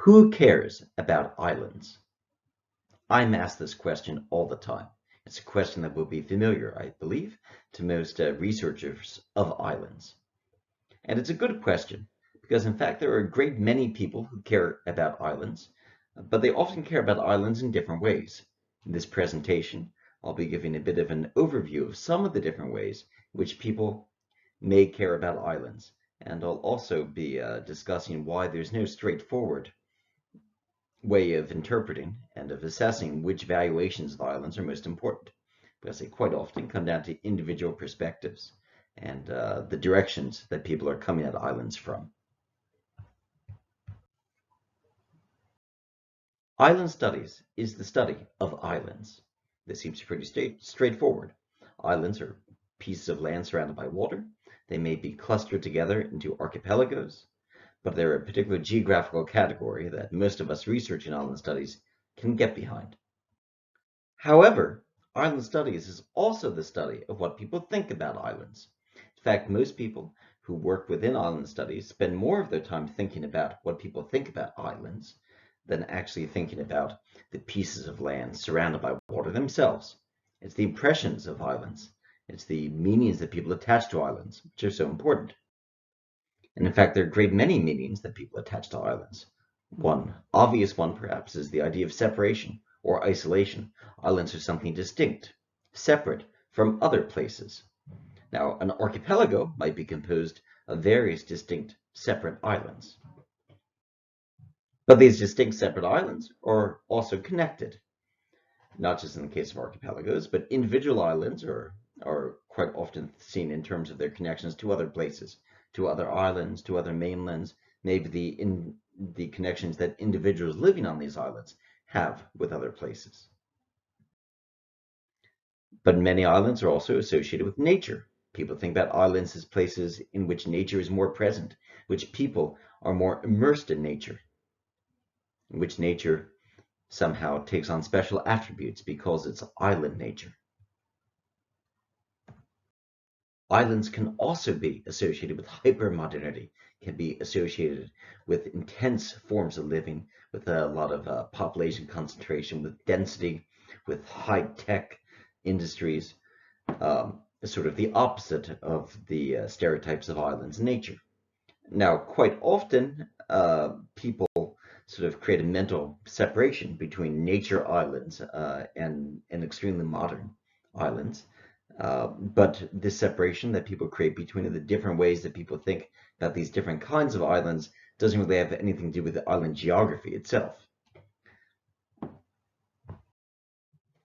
Who cares about islands? I'm asked this question all the time. It's a question that will be familiar, I believe, to most researchers of islands. And it's a good question because, in fact, there are a great many people who care about islands, but they often care about islands in different ways. In this presentation, I'll be giving a bit of an overview of some of the different ways in which people may care about islands. And I'll also be discussing why there's no straightforward way of interpreting and of assessing which valuations of islands are most important, because they quite often come down to individual perspectives and the directions that people are coming at islands from. Island studies is the study of islands. This seems pretty straightforward. Islands are pieces of land surrounded by water. They may be clustered together into archipelagos, but they're a particular geographical category that most of us researching island studies can get behind. However, island studies is also the study of what people think about islands. In fact, most people who work within island studies spend more of their time thinking about what people think about islands than actually thinking about the pieces of land surrounded by water themselves. It's the impressions of islands. It's the meanings that people attach to islands, which are so important. And in fact, there are a great many meanings that people attach to islands. One obvious one, perhaps, is the idea of separation or isolation. Islands are something distinct, separate from other places. Now, an archipelago might be composed of various distinct, separate islands. But these distinct, separate islands are also connected, not just in the case of archipelagos, but individual islands are quite often seen in terms of their connections to other places, to other islands, to other mainlands, maybe the connections that individuals living on these islands have with other places. But many islands are also associated with nature. People think about islands as places in which nature is more present, which people are more immersed in nature, in which nature somehow takes on special attributes because it's island nature. Islands can also be associated with hypermodernity, can be associated with intense forms of living, with a lot of population concentration, with density, with high-tech industries, sort of the opposite of the stereotypes of islands nature. Now, quite often, people sort of create a mental separation between nature islands and extremely modern islands. But this separation that people create between the different ways that people think about these different kinds of islands doesn't really have anything to do with the island geography itself.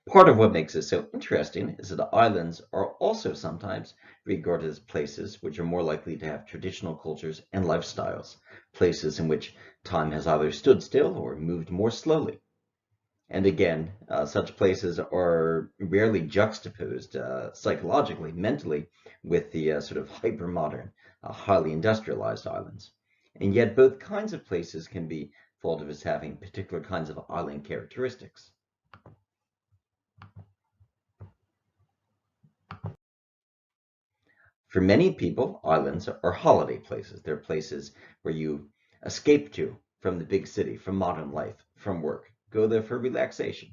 Part of what makes it so interesting is that islands are also sometimes regarded as places which are more likely to have traditional cultures and lifestyles, places in which time has either stood still or moved more slowly. And again, such places are rarely juxtaposed psychologically, mentally, with the sort of hyper-modern, highly industrialized islands. And yet both kinds of places can be thought of as having particular kinds of island characteristics. For many people, islands are holiday places. They're places where you escape to from the big city, from modern life, from work. Go there for relaxation,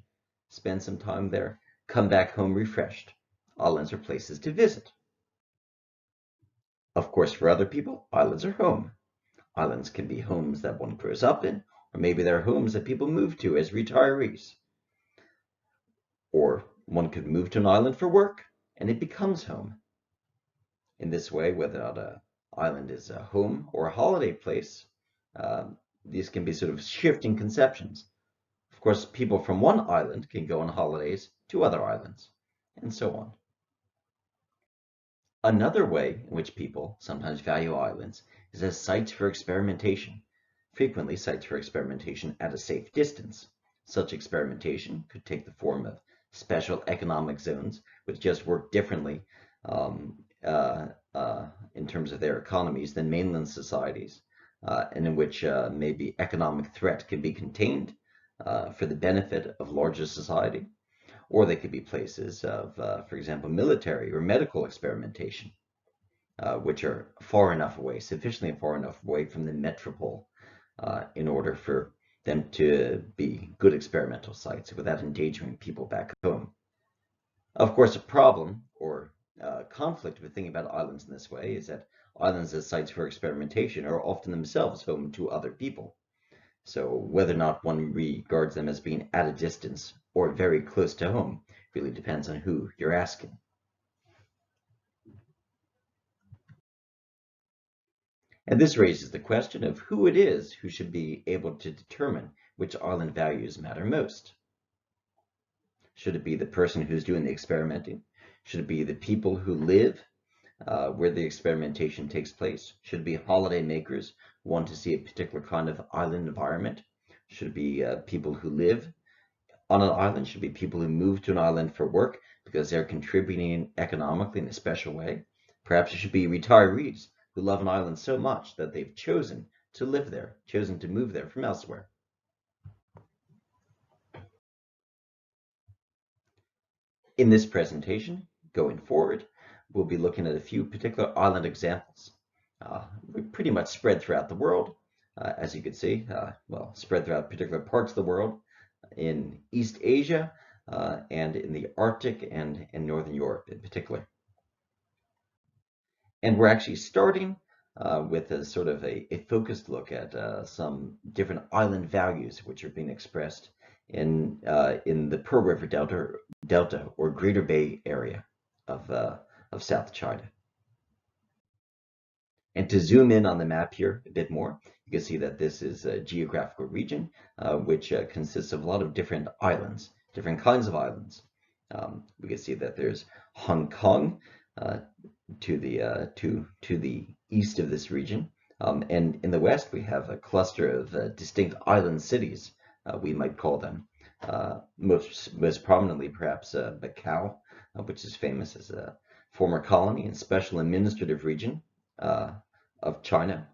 spend some time there, come back home refreshed. Islands are places to visit. Of course, for other people, islands are home. Islands can be homes that one grows up in, or maybe they're homes that people move to as retirees. Or one could move to an island for work, and it becomes home. In this way, whether or not an island is a home or a holiday place, these can be sort of shifting conceptions. Of course, people from one island can go on holidays to other islands, and so on. Another way in which people sometimes value islands is as sites for experimentation, frequently sites for experimentation at a safe distance. Such experimentation could take the form of special economic zones, which just work differently in terms of their economies than mainland societies, and in which maybe economic threat can be contained for the benefit of larger society. Or they could be places of, for example, military or medical experimentation, which are far enough away, sufficiently far enough away from the metropole in order for them to be good experimental sites without endangering people back home. Of course, a problem or conflict with thinking about islands in this way is that islands as sites for experimentation are often themselves home to other people. So whether or not one regards them as being at a distance or very close to home really depends on who you're asking. And this raises the question of who it is who should be able to determine which island values matter most. Should it be the person who's doing the experimenting? Should it be the people who live where the experimentation takes place? Should it be holiday makers who want to see a particular kind of island environment? Should it be people who live on an island? Should it be people who move to an island for work because they're contributing economically in a special way? Perhaps it should be retirees who love an island so much that they've chosen to live there, chosen to move there from elsewhere. In this presentation, going forward, we'll be looking at a few particular island examples. We're pretty much spread throughout the world, as you can see, spread throughout particular parts of the world, in East Asia, and in the Arctic and in Northern Europe in particular. And we're actually starting with a sort of a focused look at some different island values which are being expressed in the Pearl River Delta or Greater Bay area of South China. And to zoom in on the map here a bit more, you can see that this is a geographical region which consists of a lot of different islands, different kinds of islands. We can see that there's Hong Kong to the east of this region, and in the west we have a cluster of distinct island cities, we might call them. Most prominently, perhaps Macao, which is famous as a former colony and special administrative region of China,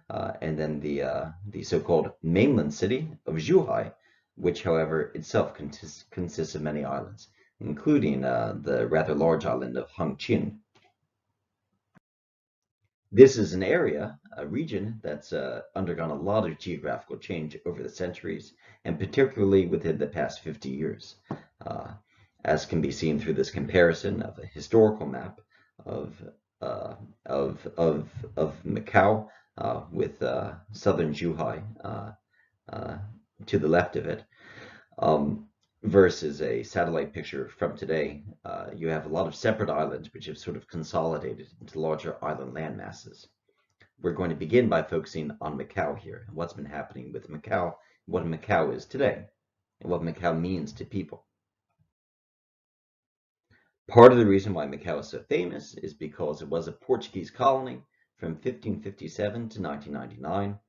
and then the so-called mainland city of Zhuhai, which, however, itself consists of many islands, including the rather large island of Hengqin. This is an area, a region, that's undergone a lot of geographical change over the centuries, and particularly within the past 50 years, as can be seen through this comparison of a historical map of Macau with southern Zhuhai to the left of it, versus a satellite picture from today. You have a lot of separate islands which have sort of consolidated into larger island land masses. We're going to begin by focusing on Macau here, and what's been happening with Macau, what Macau is today, and what Macau means to people. Part of the reason why Macau is so famous is because it was a Portuguese colony from 1557 to 1999.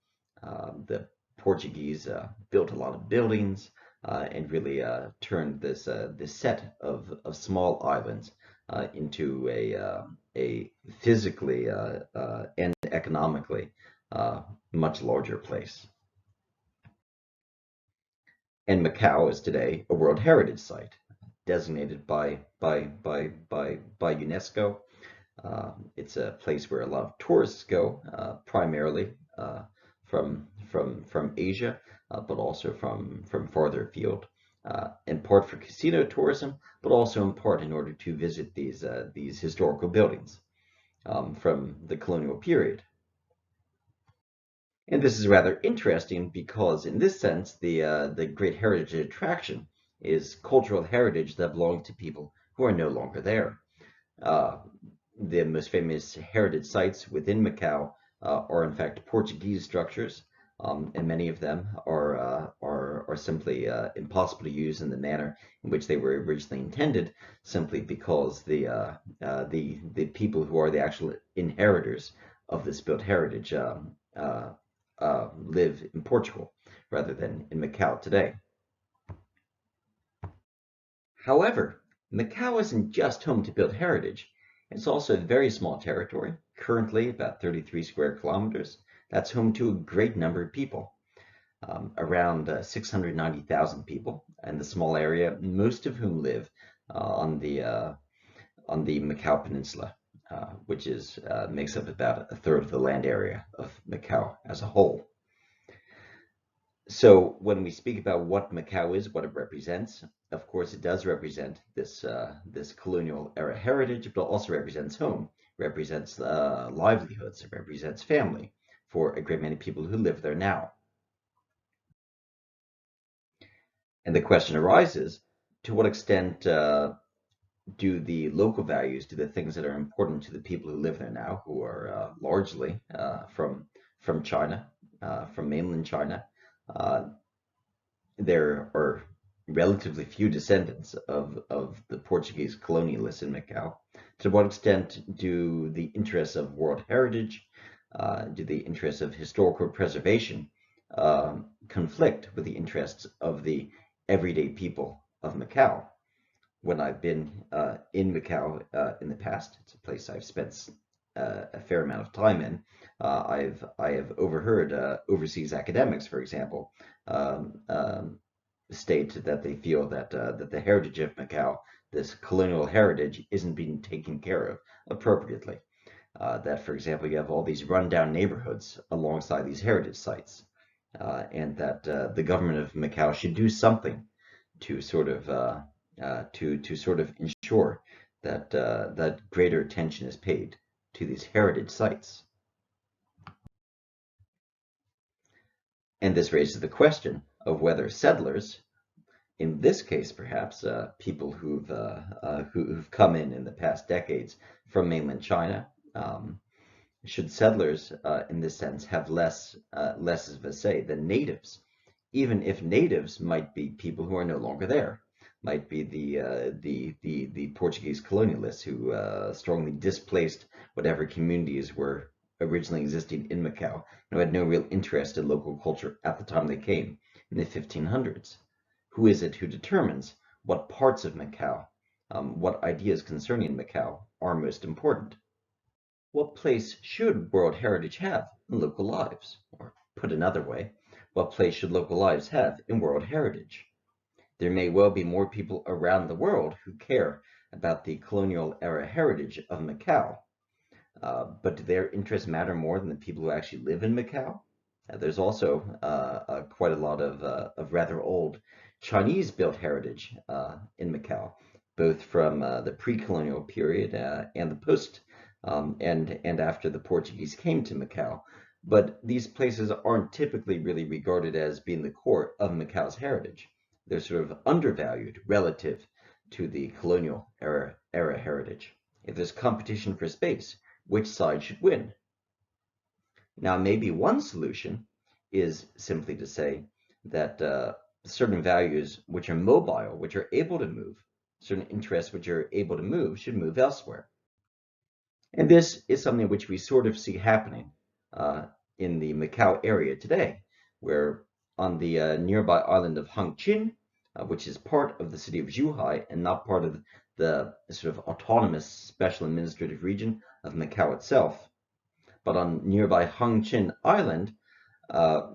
The Portuguese built a lot of buildings, and really turned this set of small islands into a physically and economically much larger place. And Macau is today a World Heritage Site, designated by UNESCO. It's a place where a lot of tourists go, primarily from Asia, but also from farther afield, in part for casino tourism, but also in part in order to visit these historical buildings from the colonial period. And this is rather interesting because, in this sense, the Great Heritage Attraction is cultural heritage that belongs to people who are no longer there. The most famous heritage sites within Macau are in fact Portuguese structures, and many of them are simply impossible to use in the manner in which they were originally intended, simply because the people who are the actual inheritors of this built heritage live in Portugal rather than in Macau today. However, Macau isn't just home to built heritage. It's also a very small territory, currently about 33 square kilometers. That's home to a great number of people, around 690,000 people in the small area, most of whom live on the Macau Peninsula, which makes up about a third of the land area of Macau as a whole. So when we speak about what Macao is, what it represents, of course, it does represent this colonial era heritage, but it also represents home, represents livelihoods, it represents family for a great many people who live there now. And the question arises, to what extent do the local values, do the things that are important to the people who live there now, who are largely from China, from mainland China, uh, there are relatively few descendants of the Portuguese colonialists in Macau. To what extent do the interests of world heritage, do the interests of historical preservation conflict with the interests of the everyday people of Macau? When I've been in Macau in the past, it's a place I've spent a fair amount of time in. I have overheard overseas academics, for example, um, um, state that they feel that the heritage of Macau, this colonial heritage, isn't being taken care of appropriately. That, for example, you have all these rundown neighborhoods alongside these heritage sites, and that the government of Macau should do something to sort of to sort of ensure that that greater attention is paid to these heritage sites. And this raises the question of whether settlers, in this case perhaps people who've come in the past decades from mainland China, should settlers in this sense have less of a say than natives, even if natives might be people who are no longer there, might be the Portuguese colonialists who strongly displaced whatever communities were originally existing in Macau, and who had no real interest in local culture at the time they came in the 1500s. Who is it who determines what parts of Macau, what ideas concerning Macau are most important? What place should World Heritage have in local lives? Or put another way, what place should local lives have in World Heritage? There may well be more people around the world who care about the colonial era heritage of Macau, but do their interests matter more than the people who actually live in Macau? There's also quite a lot of rather old Chinese-built heritage in Macau, both from the pre-colonial period and the post and after the Portuguese came to Macau. But these places aren't typically really regarded as being the core of Macau's heritage. They're sort of undervalued relative to the colonial era heritage. If there's competition for space, which side should win? Now, maybe one solution is simply to say that certain values which are mobile, which are able to move, certain interests which are able to move, should move elsewhere. And this is something which we sort of see happening in the Macau area today, where on the nearby island of Hengqin, which is part of the city of Zhuhai and not part of the sort of autonomous special administrative region of Macau itself, but on nearby Hengqin Island,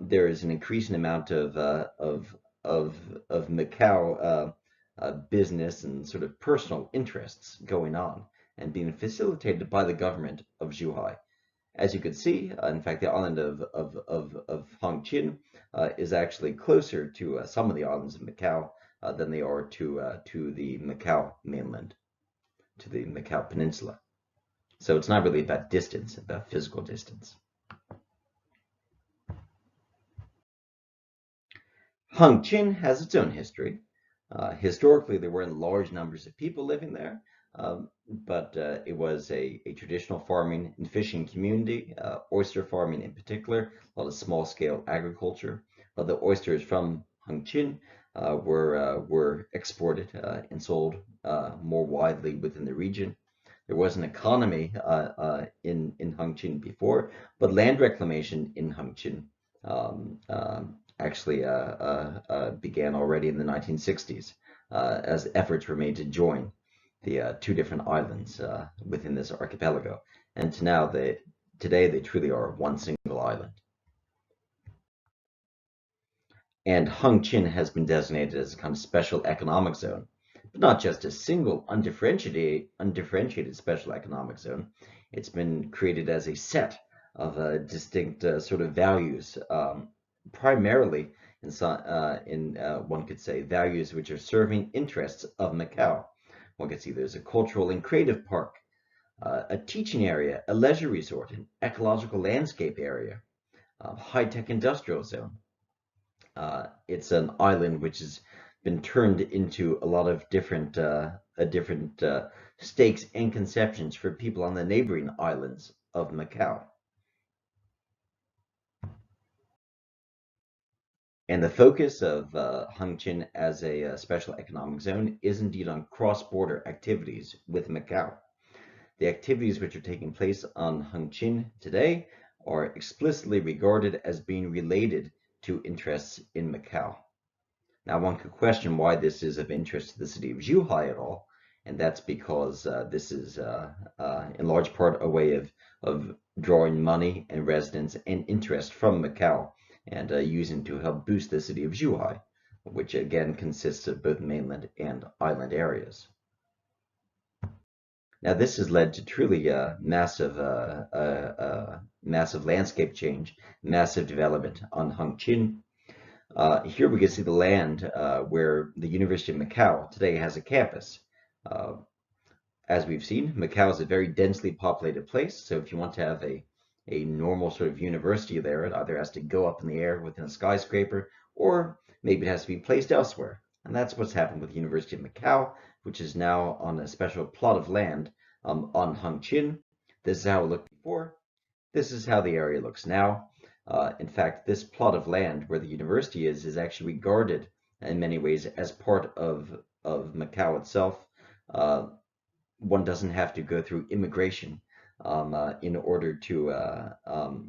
there is an increasing amount of Macau business and sort of personal interests going on and being facilitated by the government of Zhuhai. As you could see, in fact, the island of Hengqin is actually closer to some of the islands of Macau than they are to the Macau mainland, to the Macau peninsula. So it's not really about distance, about physical distance. Hengqin has its own history. Historically, there weren't large numbers of people living there, but it was a traditional farming and fishing community, oyster farming in particular, a lot of small-scale agriculture. The oysters from Hengqin were exported and sold more widely within the region. There was an economy in Hengqin before, but land reclamation in Hengqin actually began already in the 1960s as efforts were made to join the two different islands within this archipelago. And today they truly are one single island. And Hengqin has been designated as a kind of special economic zone, but not just a single undifferentiated special economic zone. It's been created as a set of distinct sort of values, primarily one could say, values which are serving interests of Macao. One could see there's a cultural and creative park, a teaching area, a leisure resort, an ecological landscape area, high-tech industrial zone. It's an island which has been turned into a lot of different stakes and conceptions for people on the neighboring islands of Macao. And the focus of Hengqin as a special economic zone is indeed on cross-border activities with Macao. The activities which are taking place on Hengqin today are explicitly regarded as being related to interests in Macao. Now, one could question why this is of interest to the city of Zhuhai at all, and that's because this is in large part a way of drawing money and residents and interest from Macao and using to help boost the city of Zhuhai, which again consists of both mainland and island areas. Now, this has led to truly massive landscape change, massive development on Hengqin. Here we can see the land where the University of Macao today has a campus. As we've seen, Macao is a very densely populated place, so if you want to have a normal sort of university there, it either has to go up in the air within a skyscraper, or maybe it has to be placed elsewhere. And that's what's happened with the University of Macao, which is now on a special plot of land on Hengqin. This is how it looked before. This is how the area looks now. In fact, this plot of land where the university is actually regarded in many ways as part of Macao itself. One doesn't have to go through immigration in order to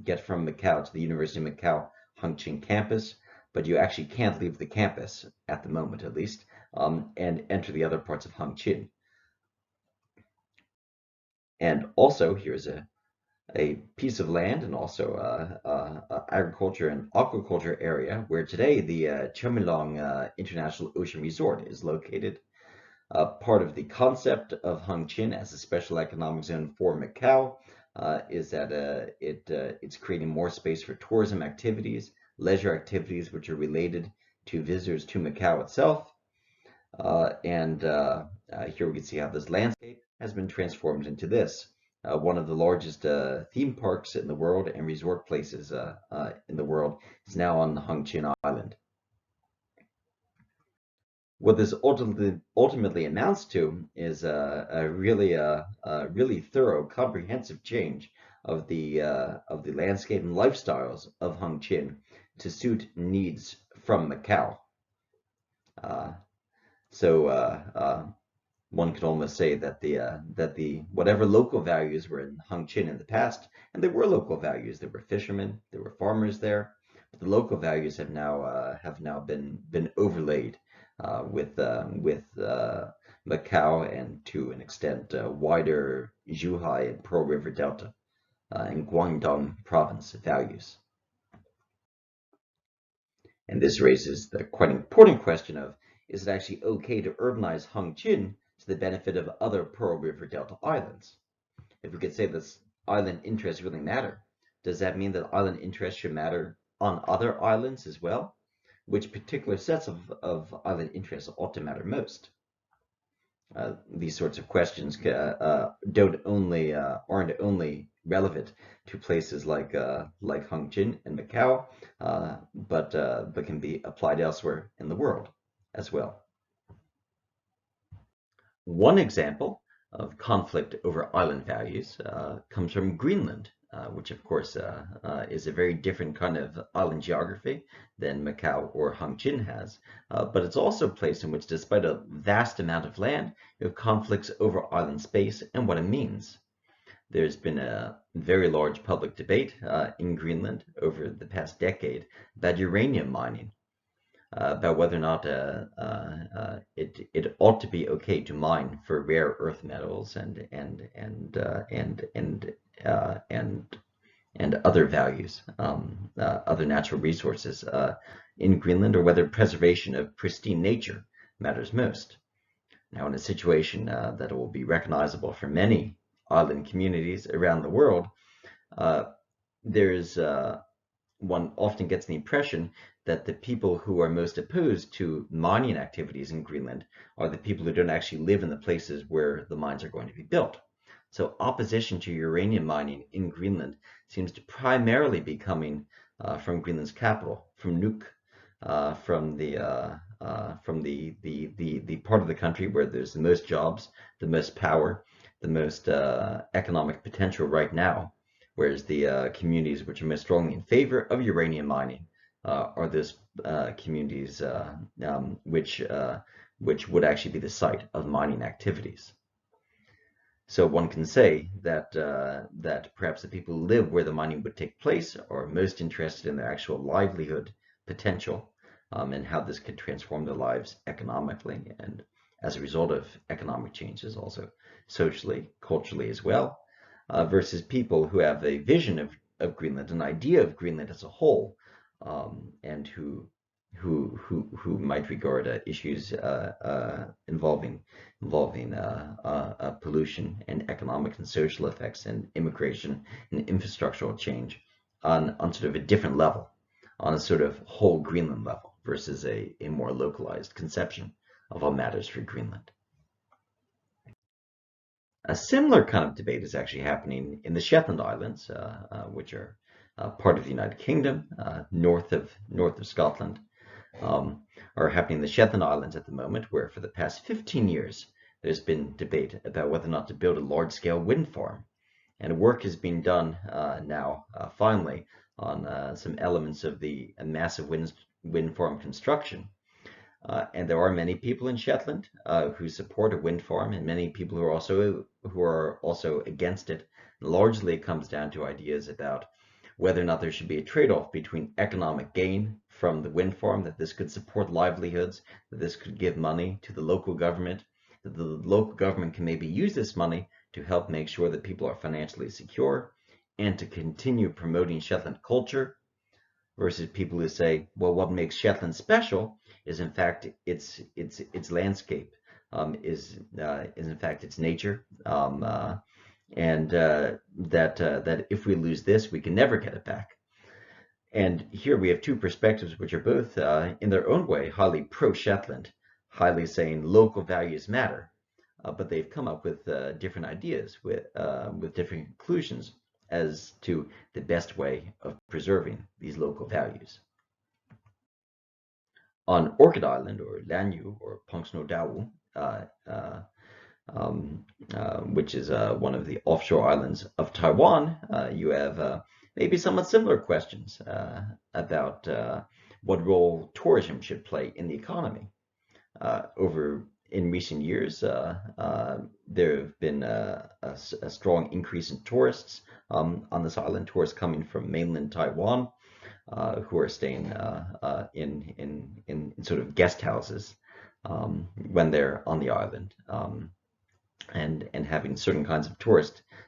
get from Macao to the University of Macao Hengqin campus, but you actually can't leave the campus, at the moment at least, and enter the other parts of Hengqin. And also, here's a piece of land and also agriculture and aquaculture area where today the Chomilong International Ocean Resort is located. Part of the concept of Hengqin as a special economic zone for Macao is that it's creating more space for tourism activities, leisure activities which are related to visitors to Macao itself. Here we can see how this landscape has been transformed into this. One of the largest theme parks in the world and resort places in the world is now on Hengqin Island. What this ultimately amounts to is a really thorough, comprehensive change of the landscape and lifestyles of Hengqin to suit needs from Macao. One could almost say that the whatever local values were in Hengqin in the past, and there were local values, there were fishermen, there were farmers there, but the local values have now been overlaid with Macao and to an extent wider Zhuhai and Pearl River Delta and Guangdong province values. And this raises the quite important question of, is it actually okay to urbanize Hengqin to the benefit of other Pearl River Delta islands? If we could say that island interests really matter, does that mean that island interests should matter on other islands as well? Which particular sets of island interests ought to matter most? These sorts of questions aren't only relevant to places like Hengqin and Macao, but can be applied elsewhere in the world as well. One example of conflict over island values comes from Greenland, which of course is a very different kind of island geography than Macao or Hengqin has, but it's also a place in which, despite a vast amount of land, you have conflicts over island space and what it means. There's been a very large public debate in Greenland over the past decade about uranium mining, about whether or not it ought to be okay to mine for rare earth metals and other values, other natural resources in Greenland, or whether preservation of pristine nature matters most. Now, in a situation that will be recognizable for many island communities around the world, there's one often gets the impression that the people who are most opposed to mining activities in Greenland are the people who don't actually live in the places where the mines are going to be built. So opposition to uranium mining in Greenland seems to primarily be coming from Greenland's capital, from Nuuk, from the part of the country where there's the most jobs, the most power, the most economic potential right now, whereas the communities which are most strongly in favor of uranium mining are those communities which would actually be the site of mining activities. So one can say that that perhaps the people who live where the mining would take place are most interested in their actual livelihood potential and how this could transform their lives economically, and as a result of economic changes also socially, culturally as well, versus people who have a vision of Greenland, an idea of Greenland as a whole, and who might regard issues involving pollution and economic and social effects and immigration and infrastructural change on sort of a different level, on a sort of whole Greenland level, versus a more localized conception of what matters for Greenland. A similar kind of debate is actually happening in the Shetland Islands, which are part of the United Kingdom, north of Scotland, are happening in the Shetland Islands at the moment, where for the past 15 years there's been debate about whether or not to build a large-scale wind farm. And work is being done now, finally, on some elements of the massive wind farm construction. And there are many people in Shetland who support a wind farm, and many people who are also against it. Largely, it comes down to ideas about whether or not there should be a trade-off between economic gain from the wind farm, that this could support livelihoods, that this could give money to the local government, that the local government can maybe use this money to help make sure that people are financially secure, and to continue promoting Shetland culture, versus people who say, well, what makes Shetland special is in fact its landscape, is in fact its nature, and that if we lose this, we can never get it back. And here we have two perspectives which are both in their own way highly pro-Shetland, highly saying local values matter, but they've come up with different ideas with different conclusions as to the best way of preserving these local values. On Orchid Island, or Lanyu, or Punxsutawney, which is one of the offshore islands of Taiwan, you have maybe somewhat similar questions about what role tourism should play in the economy. In recent years, there have been a strong increase in tourists on this island, tourists coming from mainland Taiwan, who are staying in sort of guest houses when they're on the island, and having certain kinds of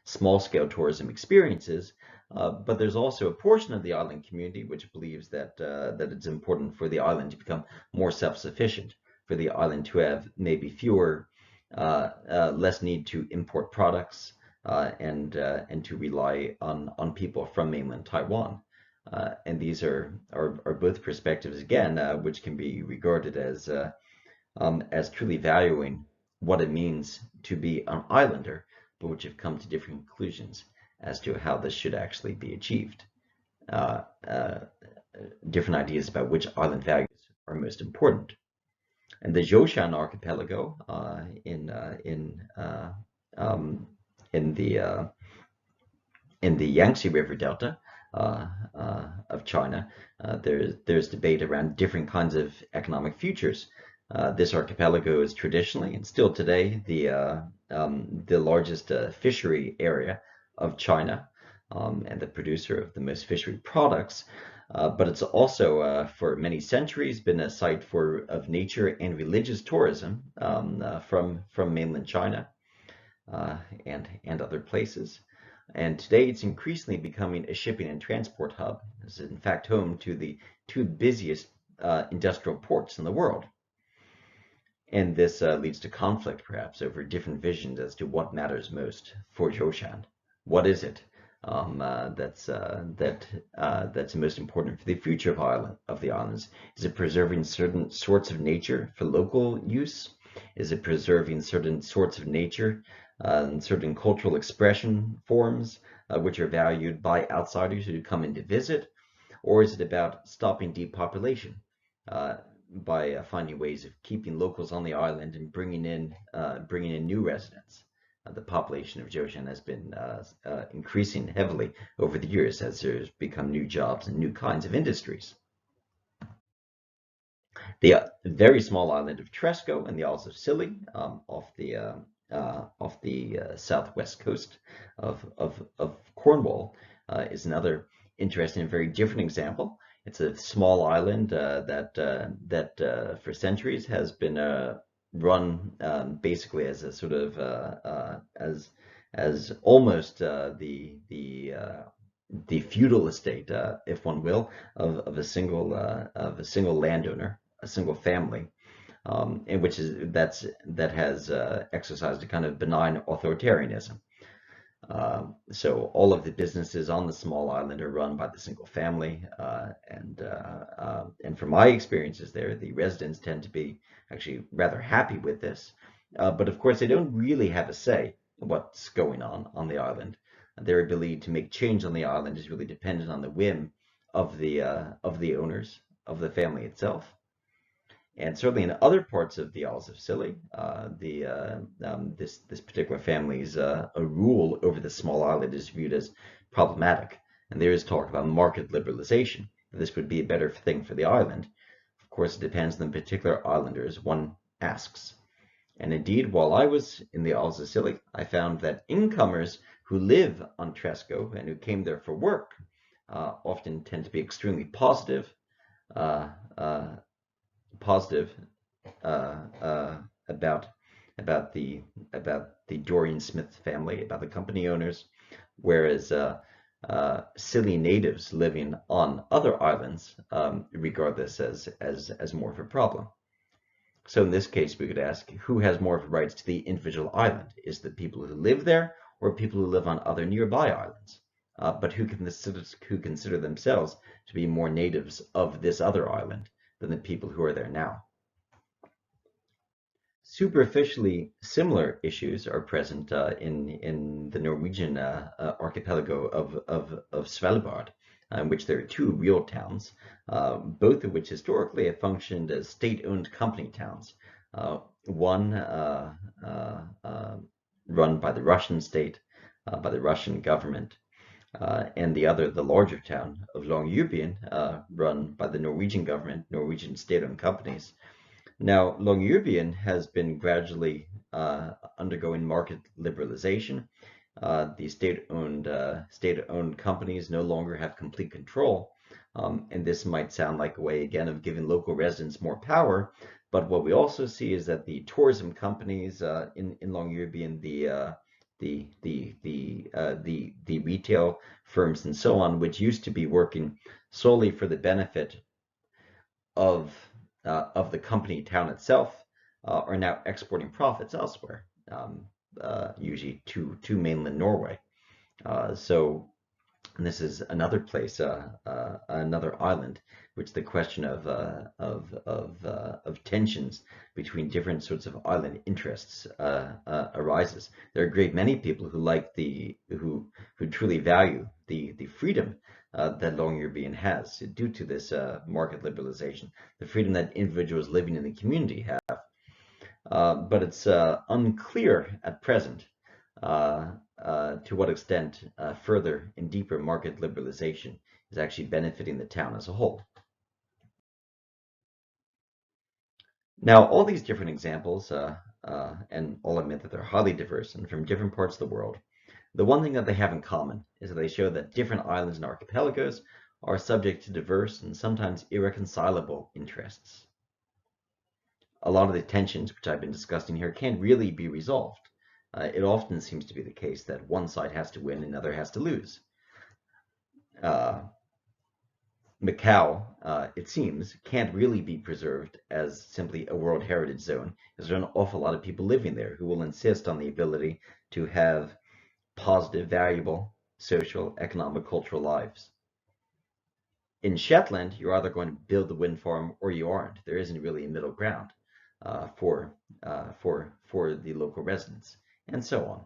small-scale tourism experiences. But there's also a portion of the island community which believes that it's important for the island to become more self-sufficient, for the island to have maybe less need to import products, and to rely on people from mainland Taiwan. And these are both perspectives, again, which can be regarded as truly valuing what it means to be an islander, but which have come to different conclusions as to how this should actually be achieved. Different ideas about which island values are most important. And the Zhoushan archipelago in the Yangtze River Delta of China, there's debate around different kinds of economic futures. This archipelago is traditionally and still today the largest fishery area of China, and the producer of the most fishery products. But it's also, for many centuries, been a site of nature and religious tourism from mainland China and other places. And today it's increasingly becoming a shipping and transport hub. It's in fact home to the two busiest industrial ports in the world. And this leads to conflict, perhaps, over different visions as to what matters most for Zhoushan. What is it? that's most important for the future of the islands. Is it preserving certain sorts of nature for local use? Is it preserving certain sorts of nature and certain cultural expression forms which are valued by outsiders who come in to visit? Or is it about stopping depopulation by finding ways of keeping locals on the island and bringing in new residents? The population of Zhoushan has been increasing heavily over the years as there's become new jobs and new kinds of industries. The very small island of Tresco and the Isles of Scilly off the southwest coast of Cornwall is another interesting and very different example. It's a small island that for centuries has been run basically as a sort of as almost the feudal estate, if one will, of a single landowner, a single family, in which that has exercised a kind of benign authoritarianism. So all of the businesses on the small island are run by the single family, and from my experiences there, the residents tend to be actually rather happy with this. But of course, they don't really have a say in what's going on the island. Their ability to make change on the island is really dependent on the whim of the owners of the family itself. And certainly in other parts of the Isles of Scilly, this particular family's rule over the small island is viewed as problematic. And there is talk about market liberalization. This would be a better thing for the island. Of course, it depends on the particular islanders one asks. And indeed, while I was in the Isles of Scilly, I found that incomers who live on Tresco and who came there for work often tend to be extremely positive about the Dorian Smith family, about the company owners, whereas Scilly natives living on other islands regard this as more of a problem. So in this case, we could ask, who has more of rights to the individual island? Is it the people who live there, or people who live on other nearby islands, but who consider themselves to be more natives of this other island than the people who are there now? Superficially similar issues are present in the Norwegian archipelago of Svalbard, in which there are two real towns, both of which historically have functioned as state-owned company towns. One run by the Russian state, by the Russian government, and the other, the larger town of Longyearbyen, run by the Norwegian government, Norwegian state-owned companies. Now, Longyearbyen has been gradually undergoing market liberalization. The state-owned companies no longer have complete control, and this might sound like a way again of giving local residents more power. But what we also see is that the tourism companies in Longyearbyen, the retail firms and so on, which used to be working solely for the benefit of the company town itself, are now exporting profits elsewhere, usually to mainland Norway. So this is another place, another island, which the question of tensions between different sorts of island interests arises. There are a great many people who like who truly value the freedom that Longyearbyen has due to this market liberalization, the freedom that individuals living in the community have. But it's unclear at present to what extent further and deeper market liberalization is actually benefiting the town as a whole. Now, all these different examples, and I'll admit that they're highly diverse and from different parts of the world, the one thing that they have in common is that they show that different islands and archipelagos are subject to diverse and sometimes irreconcilable interests. A lot of the tensions which I've been discussing here can't really be resolved. It often seems to be the case that one side has to win and the other has to lose. Macao, it seems, can't really be preserved as simply a World Heritage Zone, because there are an awful lot of people living there who will insist on the ability to have positive, valuable, social, economic, cultural lives. In Shetland, you're either going to build the wind farm or you aren't. There isn't really a middle ground for the local residents, and so on.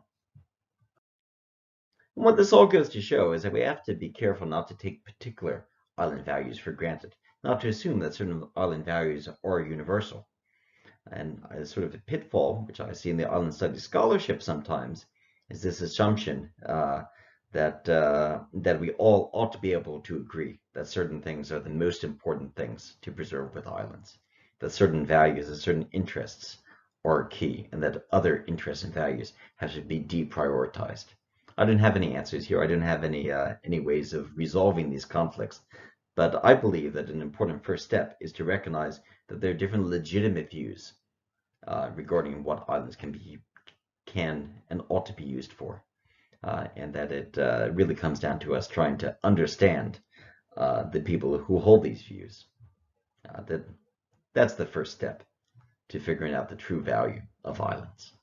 And what this all goes to show is that we have to be careful not to take particular island values for granted, not to assume that certain island values are universal. And sort of a pitfall, which I see in the island studies scholarship sometimes, is this assumption that we all ought to be able to agree that certain things are the most important things to preserve with islands, that certain values and certain interests are key, and that other interests and values have to be deprioritized. I don't have any answers here. I don't have any ways of resolving these conflicts, but I believe that an important first step is to recognize that there are different legitimate views regarding what islands can and ought to be used for. And that it really comes down to us trying to understand the people who hold these views. That's the first step to figuring out the true value of islands.